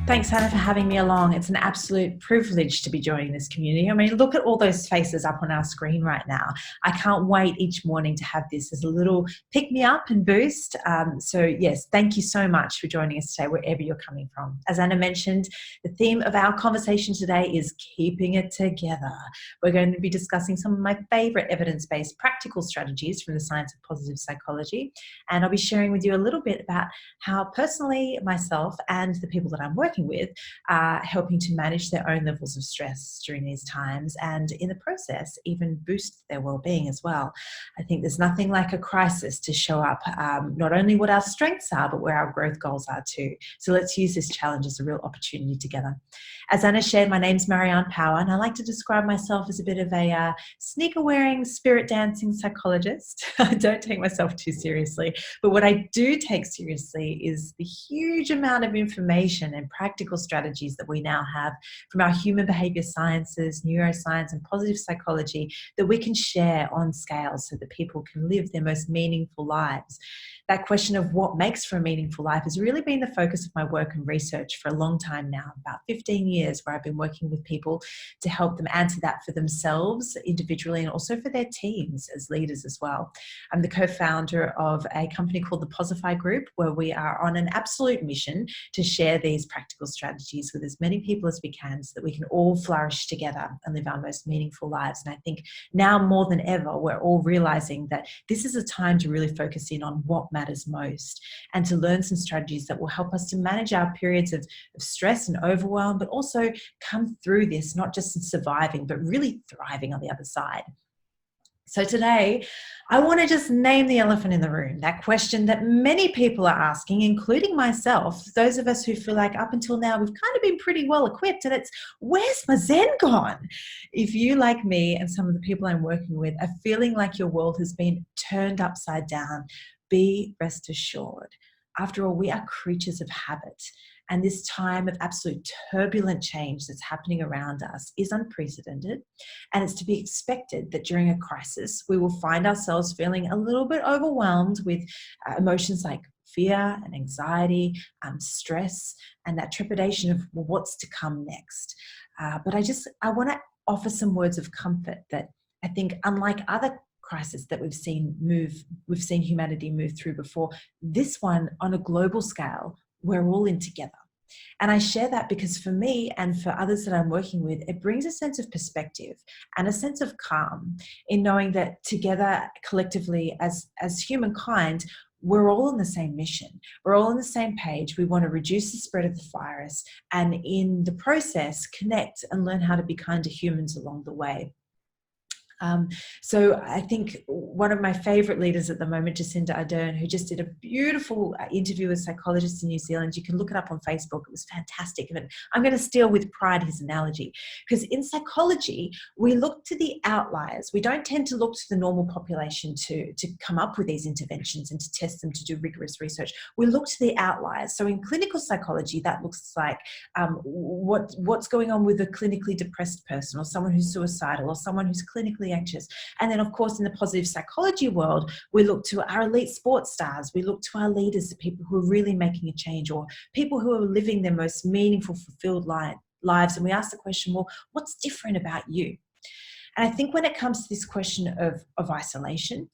Thanks, Hannah, for having me along. It's an absolute privilege to be joining this community. I mean, look at all those faces up on our screen right now. I can't wait each morning to have this as a little pick-me-up and boost. So yes, thank you so much for joining us today, wherever you're coming from. As Anna mentioned, the theme of our conversation today is keeping it together. We're going to be discussing some of my favorite evidence-based practical strategies from the science of positive psychology. And I'll be sharing with you a little bit about how personally myself and the people that I'm working with are helping to manage their own levels of stress during these times, and in the process even boost their well-being as well. I think there's nothing like a crisis to show up not only what our strengths are, but where our growth goals are too. So let's use this challenge as a real opportunity together. As Anna shared, my name's Mariane Power, and I like to describe myself as a bit of a sneaker-wearing, spirit-dancing psychologist. I don't take myself too seriously, but what I do take seriously is the huge amount of information and practical strategies that we now have from our human behavior sciences, neuroscience, and positive psychology that we can share on scale so that people can live their most meaningful lives. That question of what makes for a meaningful life has really been the focus of my work and research for a long time now, about 15 years, where I've been working with people to help them answer that for themselves individually and also for their teams as leaders as well. I'm the co-founder of a company called the Posify Group, where we are on an absolute mission to share these practical strategies with as many people as we can so that we can all flourish together and live our most meaningful lives. And I think now more than ever, we're all realizing that this is a time to really focus in on what matters most and to learn some strategies that will help us to manage our periods of stress and overwhelm, but also come through this, not just in surviving, but really thriving on the other side. So today, I want to just name the elephant in the room, that question that many people are asking, including myself, those of us who feel like up until now we've kind of been pretty well equipped, and it's, where's my Zen gone? If you, like me and some of the people I'm working with, are feeling like your world has been turned upside down, be rest assured. After all, we are creatures of habit. And this time of absolute turbulent change that's happening around us is unprecedented. And it's to be expected that during a crisis, we will find ourselves feeling a little bit overwhelmed with emotions like fear and anxiety, stress, and that trepidation of, well, what's to come next. But I want to offer some words of comfort that I think, unlike other crisis that we've seen humanity move through before, this one on a global scale, we're all in together. And I share that because for me and for others that I'm working with, it brings a sense of perspective and a sense of calm in knowing that together, collectively, as humankind, we're all on the same mission. We're all on the same page. We want to reduce the spread of the virus and in the process, connect and learn how to be kind to humans along the way. So I think one of my favorite leaders at the moment, Jacinda Ardern, who just did a beautiful interview with psychologists in New Zealand. You can look it up on Facebook. It was fantastic. And I'm going to steal with pride his analogy, because in psychology, we look to the outliers. We don't tend to look to the normal population to come up with these interventions and to test them, to do rigorous research. We look to the outliers. So in clinical psychology, that looks like what's going on with a clinically depressed person, or someone who's suicidal, or someone who's clinically anxious. And then, of course, in the positive psychology world, we look to our elite sports stars. We look to our leaders, the people who are really making a change, or people who are living their most meaningful, fulfilled lives. And we ask the question, well, what's different about you? And I think when it comes to this question of isolation,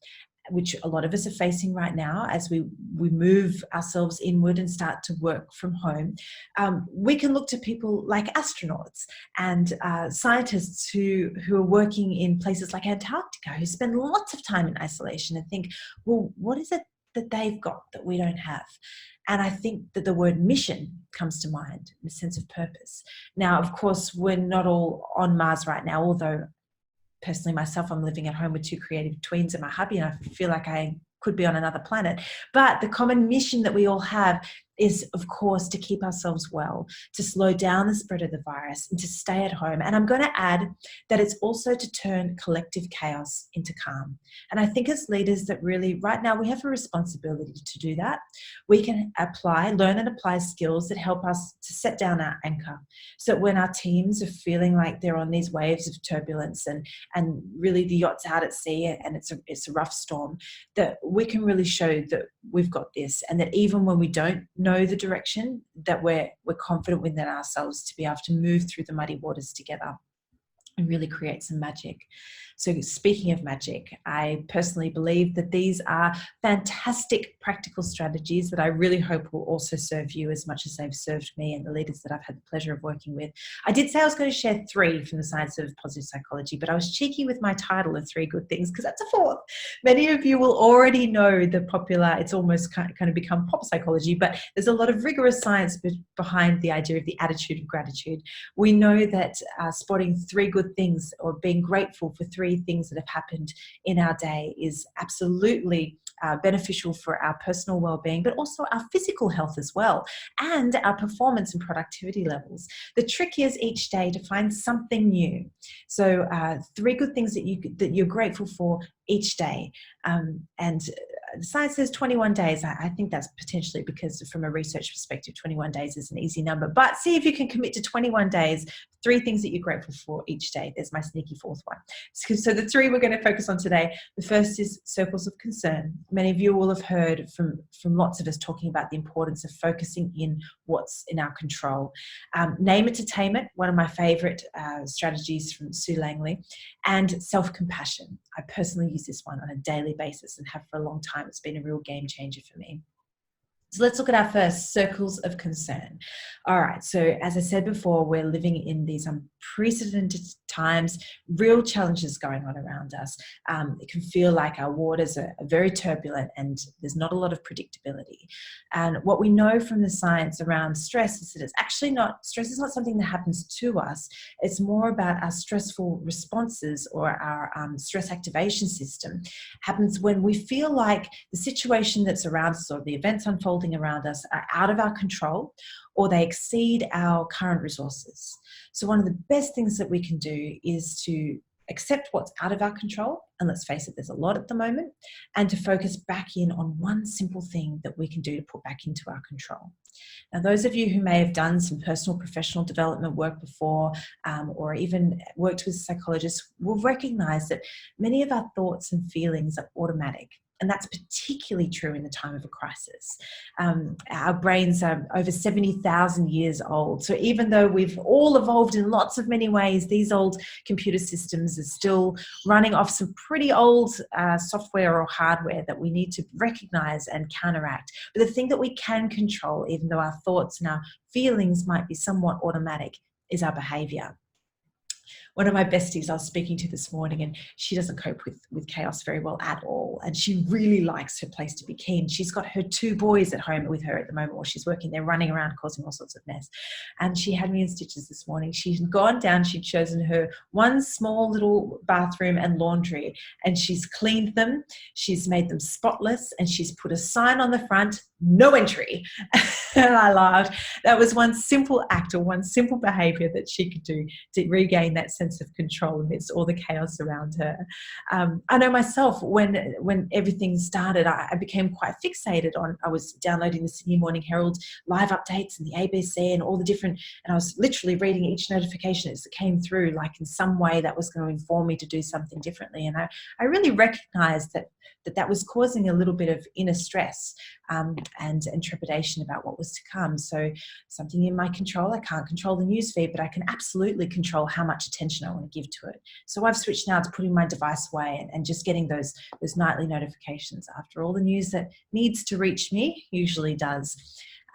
which a lot of us are facing right now as we move ourselves inward and start to work from home, we can look to people like astronauts and scientists who are working in places like Antarctica, who spend lots of time in isolation, and think, well, what is it that they've got that we don't have? And I think that the word mission comes to mind, the sense of purpose. Now, of course, we're not all on Mars right now, although personally myself, I'm living at home with 2 creative twins and my hubby, and I feel like I could be on another planet. But the common mission that we all have is, of course, to keep ourselves well, to slow down the spread of the virus, and to stay at home. And I'm going to add that it's also to turn collective chaos into calm. And I think as leaders that really, right now, we have a responsibility to do that. We can learn and apply skills that help us to set down our anchor, so that when our teams are feeling like they're on these waves of turbulence and really the yacht's out at sea and it's a rough storm, that we can really show that we've got this, and that even when we don't know know the direction, that we're confident within ourselves to be able to move through the muddy waters together and really create some magic. So speaking of magic, I personally believe that these are fantastic practical strategies that I really hope will also serve you as much as they've served me and the leaders that I've had the pleasure of working with. I did say I was going to share 3 from the science of positive psychology, but I was cheeky with my title of 3 good things because that's a 4th. Many of you will already know the popular, it's almost kind of become pop psychology, but there's a lot of rigorous science behind the idea of the attitude of gratitude. We know that spotting 3 good things or being grateful for 3 things that have happened in our day is absolutely beneficial for our personal well-being, but also our physical health as well, and our performance and productivity levels. The trick is each day to find something new. So 3 good things that you're grateful for each day. And the science says 21 days. I think that's potentially because from a research perspective, 21 days is an easy number. But see if you can commit to 21 days, 3 things that you're grateful for each day. There's my sneaky 4th one. So the 3 we're going to focus on today. The first is circles of concern. Many of you will have heard from lots of us talking about the importance of focusing in what's in our control. Name it to tame it, one of my favorite strategies from Sue Langley. And self-compassion. I personally use this one on a daily basis and have for a long time. It's been a real game changer for me. So let's look at our first, circles of concern. All right, so as I said before, we're living in these unprecedented times, real challenges going on around us. It can feel like our waters are very turbulent and there's not a lot of predictability. And what we know from the science around stress is that it's actually not, stress is not something that happens to us. It's more about our stressful responses, or our stress activation system happens when we feel like the situation that's around us or the events unfolding around us are out of our control, or they exceed our current resources. So one of the best things that we can do is to accept what's out of our control, and let's face it, there's a lot at the moment, and to focus back in on one simple thing that we can do to put back into our control. Now, those of you who may have done some personal professional development work before, or even worked with psychologists, will recognize that many of our thoughts and feelings are automatic. And that's particularly true in the time of a crisis. Our brains are over 70,000 years old. So even though we've all evolved in lots of many ways, these old computer systems are still running off some pretty old software or hardware that we need to recognize and counteract. But the thing that we can control, even though our thoughts and our feelings might be somewhat automatic, is our behavior. One of my besties I was speaking to this morning, and she doesn't cope with chaos very well at all. And she really likes her place to be clean. She's got her 2 boys at home with her at the moment while she's working. They're running around causing all sorts of mess. And she had me in stitches this morning. She'd gone down, she'd chosen her one small little bathroom and laundry, and she's cleaned them. She's made them spotless, and she's put a sign on the front, no entry. And I laughed. That was one simple act or one simple behavior that she could do to regain that sense of control amidst all the chaos around her. I know myself, when everything started, I became quite fixated on, I was downloading the Sydney Morning Herald live updates and the ABC and all the different, and I was literally reading each notification as it came through, like in some way that was going to inform me to do something differently. And I really recognized that was causing a little bit of inner stress and trepidation about what was to come. So something in my control, I can't control the newsfeed, but I can absolutely control how much attention I want to give to it. So I've switched now to putting my device away and just getting those nightly notifications after all the news that needs to reach me usually does.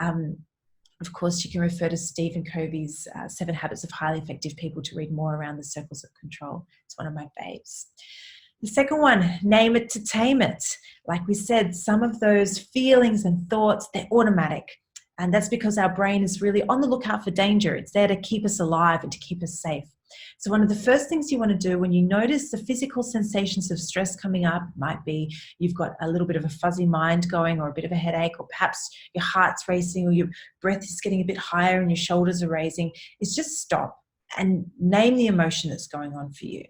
Of course, you can refer to Stephen Covey's 7 Habits of Highly Effective People to read more around the circles of control. It's one of my faves. The second one, name it to tame it. Like we said, some of those feelings and thoughts, they're automatic. And that's because our brain is really on the lookout for danger. It's there to keep us alive and to keep us safe. So one of the first things you want to do when you notice the physical sensations of stress coming up, might be you've got a little bit of a fuzzy mind going, or a bit of a headache, or perhaps your heart's racing, or your breath is getting a bit higher and your shoulders are raising, is just stop and name the emotion that's going on for you.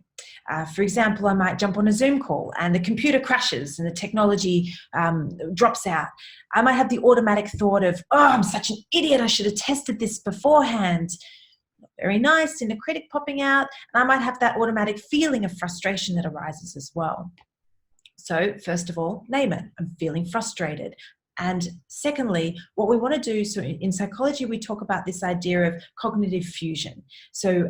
For example, I might jump on a Zoom call and the computer crashes and the technology drops out. I might have the automatic thought of, oh, I'm such an idiot, I should have tested this beforehand. Very nice, inner critic popping out. And I might have that automatic feeling of frustration that arises as well. So first of all, name it. I'm feeling frustrated. And secondly, what we want to do, so in psychology, we talk about this idea of cognitive fusion. So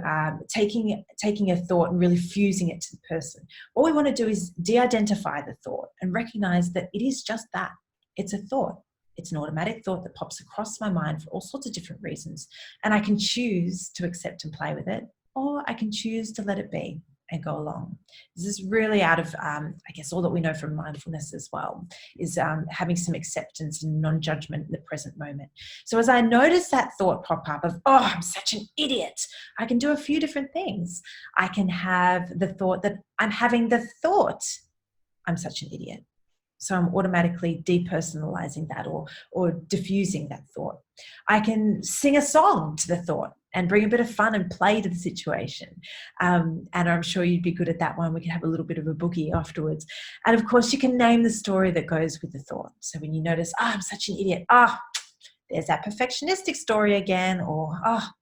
taking a thought and really fusing it to the person. What we want to do is de-identify the thought and recognize that it is just that. It's a thought. It's an automatic thought that pops across my mind for all sorts of different reasons. And I can choose to accept and play with it, or I can choose to let it be and go along. This is really out of, I guess, all that we know from mindfulness as well, is having some acceptance and non-judgment in the present moment. So as I notice that thought pop up of, oh, I'm such an idiot, I can do a few different things. I can have the thought that I'm having the thought, I'm such an idiot. So I'm automatically depersonalizing that or diffusing that thought. I can sing a song to the thought and bring a bit of fun and play to the situation. And I'm sure you'd be good at that one. We can have a little bit of a boogie afterwards. And of course, you can name the story that goes with the thought. So when you notice, I'm such an idiot. There's that perfectionistic story again, or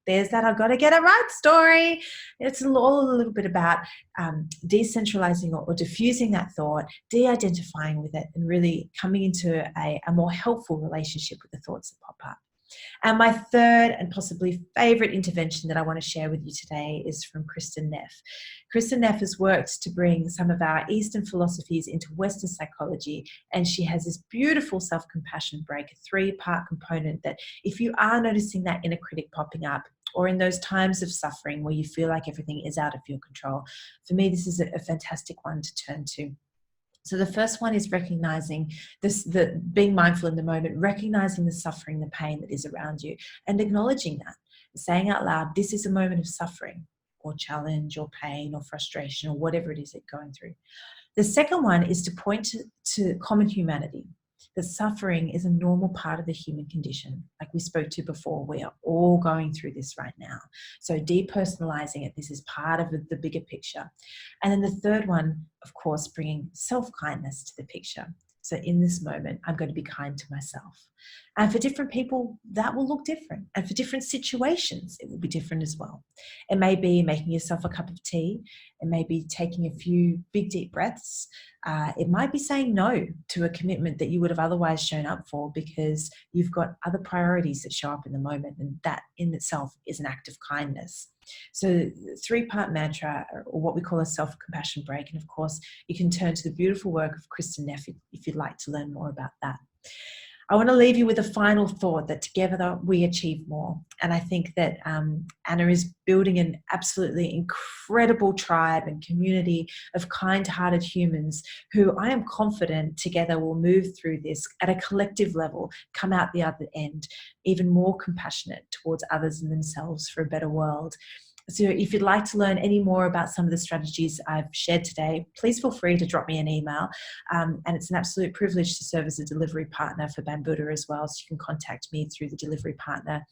there's that I've got to get it right story. It's all a little bit about decentralizing or diffusing that thought, de-identifying with it, and really coming into a more helpful relationship with the thoughts that pop up. And my third and possibly favorite intervention that I want to share with you today is from Kristin Neff. Kristin Neff has worked to bring some of our Eastern philosophies into Western psychology, and she has this beautiful self-compassion break, a 3-part component that if you are noticing that inner critic popping up, or in those times of suffering where you feel like everything is out of your control, for me, this is a fantastic one to turn to. So the first one is recognizing being mindful in the moment, recognizing the suffering, the pain that is around you, and acknowledging that, saying out loud, this is a moment of suffering or challenge or pain or frustration or whatever it is that you're going through. The second one is to point to common humanity, that suffering is a normal part of the human condition. Like we spoke to before, we are all going through this right now. So depersonalizing it, this is part of the bigger picture. And then the third one, of course, bringing self-kindness to the picture. So in this moment, I'm going to be kind to myself. And for different people, that will look different. And for different situations, it will be different as well. It may be making yourself a cup of tea. It may be taking a few big, deep breaths. It might be saying no to a commitment that you would have otherwise shown up for because you've got other priorities that show up in the moment. And that in itself is an act of kindness. So the 3-part mantra, or what we call a self-compassion break. And of course, you can turn to the beautiful work of Kristin Neff if you'd like to learn more about that. I want to leave you with a final thought that together we achieve more. And I think that Anna is building an absolutely incredible tribe and community of kind-hearted humans who I am confident together will move through this at a collective level, come out the other end, even more compassionate towards others and themselves for a better world. So if you'd like to learn any more about some of the strategies I've shared today, please feel free to drop me an email. And it's an absolute privilege to serve as a delivery partner for Bambuddha as well. So you can contact me through the delivery partner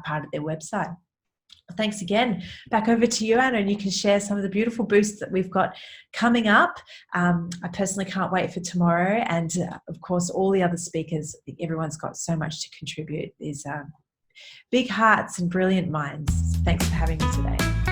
part of their website. Thanks again. Back over to you, Anna, and you can share some of the beautiful boosts that we've got coming up. I personally can't wait for tomorrow. And of course, all the other speakers, everyone's got so much to contribute. These big hearts and brilliant minds. Thanks for having me today.